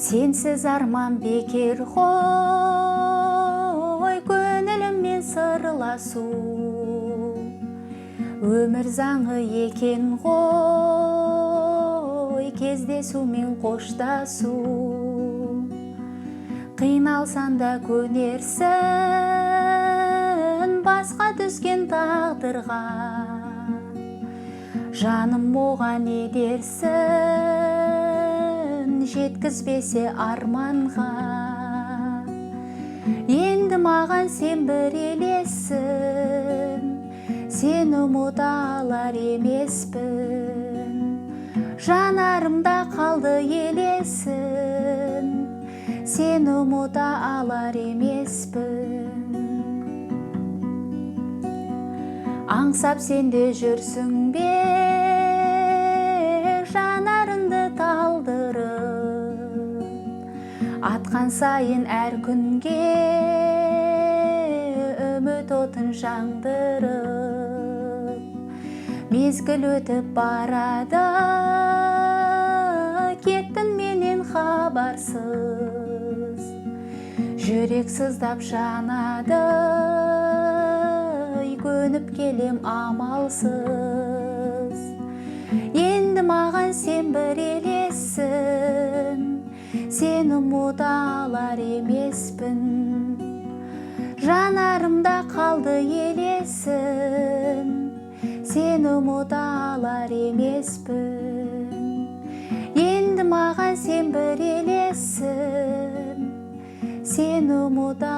Сенсіз арман бекер ғой, көңіліммен сырласу. Өмір заңы екен ғой, кездесу мен қоштасу. Қиналсан да көнерсің басқа түскен тағдырға. Жаным оған не дерсің, жеткізбесе арманға. Енді маған сен бір елессің, сен ұмыта алар емеспін. Жанарымда қалды елесің, сен ұмыта алар емеспін. Аңсап сенде жүрсің бе, жанарыңды талдырып. Атқан сайын әр күнге үміт отын жаңдырып. Мезгіл өтіп барады, кеттің менен хабарсыз. Жүрек сыздап жанады, көніп келем амалсыз. Енді маған сен бір елессің, сен ұмыта алар емеспін. Жанарымда қалды елесің, сен ұмыта алар емеспін. Енді маған сен бір елессің, сен ұмыта